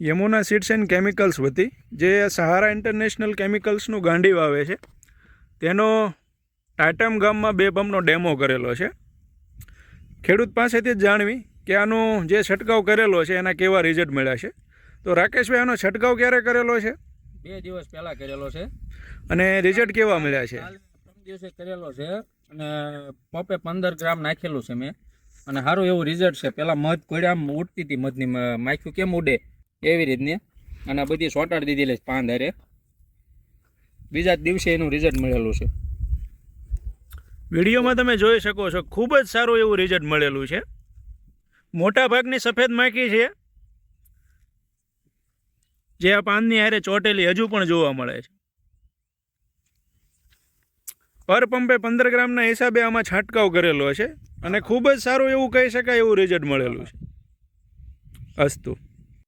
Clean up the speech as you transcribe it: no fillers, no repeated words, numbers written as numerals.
Yamuna seeds and chemicals વતી જે સહારા international કેમિકલ્સનું ગાંડી વાવે છે તેનો ટાટમ ગામમાં 2 પંપનો ડેમો કરેલો છે. ખેડૂત પાસેથી જ જાણવી કે આનો જે છંટકાવ કરેલો છે એના કેવા રિઝલ્ટ મળ્યા છે. તો રાકેશભાઈ, આનો છંટકાવ ક્યારે કરેલો છે? 2 દિવસ પહેલા કરેલો છે. અને રિઝલ્ટ કેવા મળ્યા છે? 3 દિવસે કરેલો છે અને પંપે 15 ગ્રામ નાખેલું છે મેં અને સારું એવું રિઝલ્ટ છે. પહેલાં મધ કોઈડા આમ ઉડતી હતી, મધની માખ્યું કેમ ઉડે એવી રીતની, અને બધી સોટાડી દીધેલી છે પાંદ હારે. બીજા જ દિવસે એનું રિઝલ્ટ મળેલું છે. વિડીયોમાં તમે જોઈ શકો છો, ખૂબ જ સારું એવું રિઝલ્ટ મળેલું છે. મોટા ભાગની સફેદ માખી છે જે આ પાનની હારે ચોટેલી હજુ પણ જોવા મળે છે. પર પંપે 15 ગ્રામના હિસાબે આમાં છંટકાવ કરેલો છે અને ખૂબ જ સારું એવું કહી શકાય એવું રિઝલ્ટ મળેલું છે. અસ્તુ.